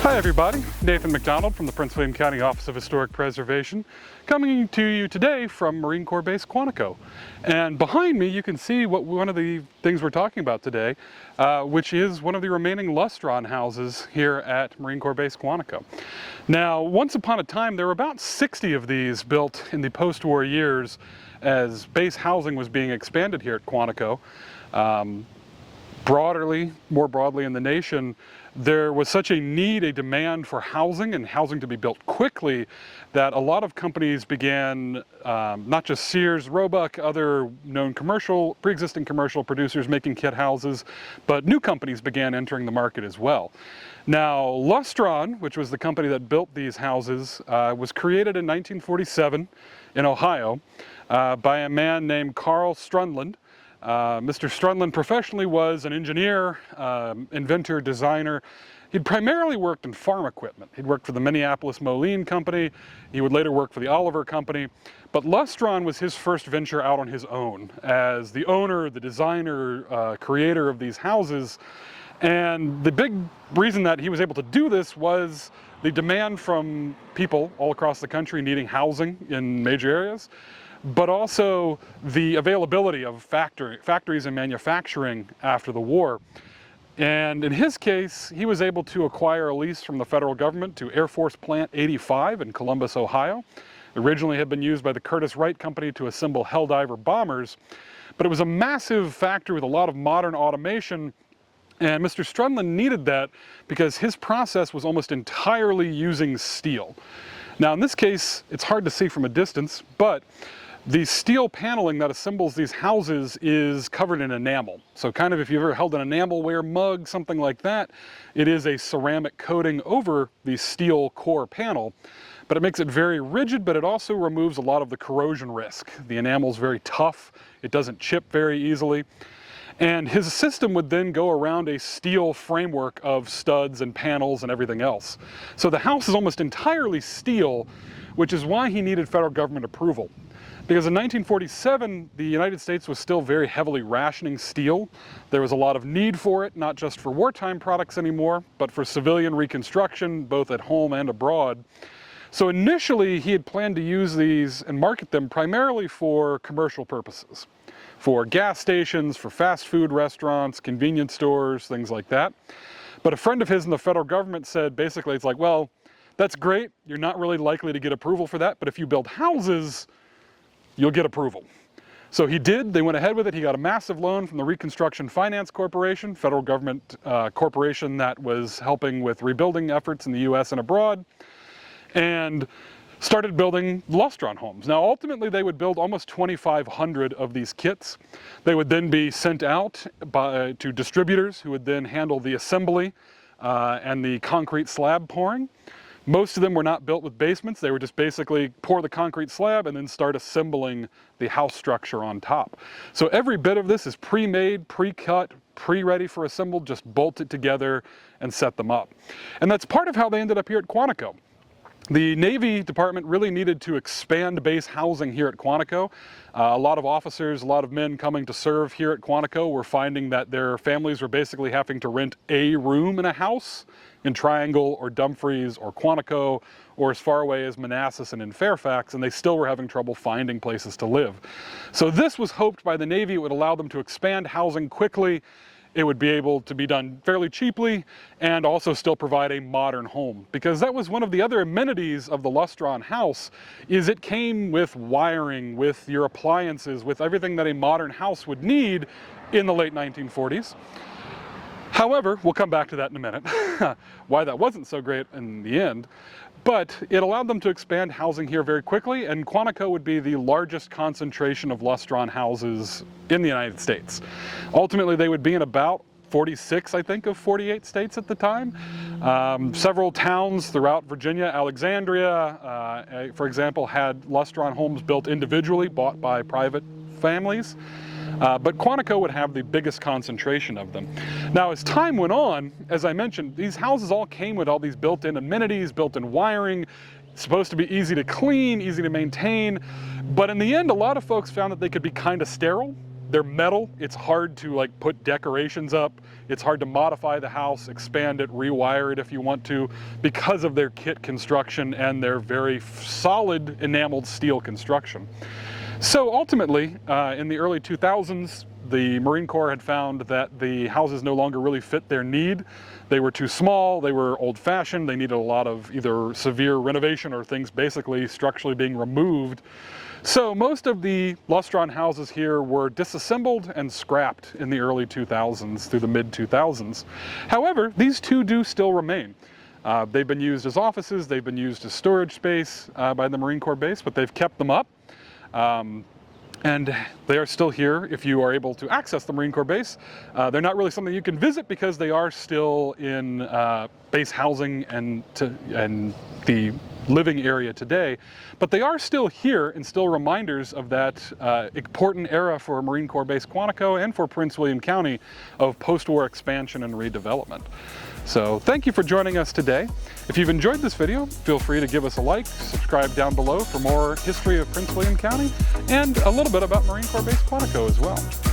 Hi everybody, Nathan McDonald from the Prince William County Office of Historic Preservation, coming to you today from Marine Corps Base Quantico. And behind me you can see what one of the things we're talking about today, which is one of the remaining Lustron houses here at Marine Corps Base Quantico. Now, once upon a time there were about 60 of these built in the post-war years as base housing was being expanded here at Quantico. More broadly in the nation, there was such a need, a demand for housing and housing to be built quickly that a lot of companies began, not just Sears, Roebuck, other known pre-existing commercial producers making kit houses, but new companies began entering the market as well. Now, Lustron, which was the company that built these houses, was created in 1947 in Ohio by a man named Carl Strundland. Mr. Strundland professionally was an engineer, inventor, designer. He'd primarily worked in farm equipment. He'd worked for the Minneapolis Moline Company. He would later work for the Oliver Company. But Lustron was his first venture out on his own as the owner, the designer, creator of these houses. And the big reason that he was able to do this was the demand from people all across the country needing housing in major areas, but also the availability of factories and manufacturing after the war. And in his case, he was able to acquire a lease from the federal government to Air Force Plant 85 in Columbus, Ohio. It originally had been used by the Curtiss-Wright Company to assemble Helldiver bombers, but it was a massive factory with a lot of modern automation. And Mr. Strundland needed that because his process was almost entirely using steel. Now in this case, it's hard to see from a distance, but the steel paneling that assembles these houses is covered in enamel. So kind of if you've ever held an enamelware mug, something like that, it is a ceramic coating over the steel core panel. But it makes it very rigid, but it also removes a lot of the corrosion risk. The enamel is very tough, it doesn't chip very easily. And his system would then go around a steel framework of studs and panels and everything else. So the house is almost entirely steel, which is why he needed federal government approval. Because in 1947, the United States was still very heavily rationing steel. There was a lot of need for it, not just for wartime products anymore, but for civilian reconstruction, both at home and abroad. So initially, he had planned to use these and market them primarily for commercial purposes, for gas stations, for fast food restaurants, convenience stores, things like that. But a friend of his in the federal government said, basically, it's like, well, that's great. You're not really likely to get approval for that, but if you build houses, you'll get approval. So he did, they went ahead with it. He got a massive loan from the Reconstruction Finance Corporation, federal government corporation that was helping with rebuilding efforts in the US and abroad, and started building Lustron homes. Now ultimately they would build almost 2,500 of these kits. They would then be sent out to distributors who would then handle the assembly and the concrete slab pouring. Most of them were not built with basements. They were just basically pour the concrete slab and then start assembling the house structure on top. So every bit of this is pre-made, pre-cut, pre-ready for assemble, just bolt it together and set them up. And that's part of how they ended up here at Quantico. The Navy Department really needed to expand base housing here at Quantico. A lot of officers, a lot of men coming to serve here at Quantico were finding that their families were basically having to rent a room in a house in Triangle or Dumfries or Quantico or as far away as Manassas and in Fairfax, and they still were having trouble finding places to live. So this was hoped by the Navy. It would allow them to expand housing quickly. It would be able to be done fairly cheaply and also still provide a modern home. Because that was one of the other amenities of the Lustron house, is it came with wiring, with your appliances, with everything that a modern house would need in the late 1940s. However, we'll come back to that in a minute, why that wasn't so great in the end. But it allowed them to expand housing here very quickly, and Quantico would be the largest concentration of Lustron houses in the United States. Ultimately, they would be in about 46, I think, of 48 states at the time. Several towns throughout Virginia, Alexandria, for example, had Lustron homes built individually, bought by private families. But Quantico would have the biggest concentration of them. Now, as time went on, as I mentioned, these houses all came with all these built-in amenities, built-in wiring, supposed to be easy to clean, easy to maintain. But in the end, a lot of folks found that they could be kind of sterile. They're metal. It's hard to like put decorations up. It's hard to modify the house, expand it, rewire it if you want to, because of their kit construction and their very solid enameled steel construction. So ultimately, in the early 2000s, the Marine Corps had found that the houses no longer really fit their need. They were too small, they were old-fashioned, they needed a lot of either severe renovation or things basically structurally being removed. So most of the Lustron houses here were disassembled and scrapped in the early 2000s through the mid-2000s. However, these two do still remain. They've been used as offices, they've been used as storage space by the Marine Corps base, but they've kept them up. And they are still here if you are able to access the Marine Corps base. They're not really something you can visit because they are still in base housing and the living area today, but they are still here and still reminders of that important era for Marine Corps Base Quantico and for Prince William County of post-war expansion and redevelopment. So thank you for joining us today. If you've enjoyed this video, feel free to give us a like, subscribe down below for more history of Prince William County, and a little bit about Marine Corps Base Quantico as well.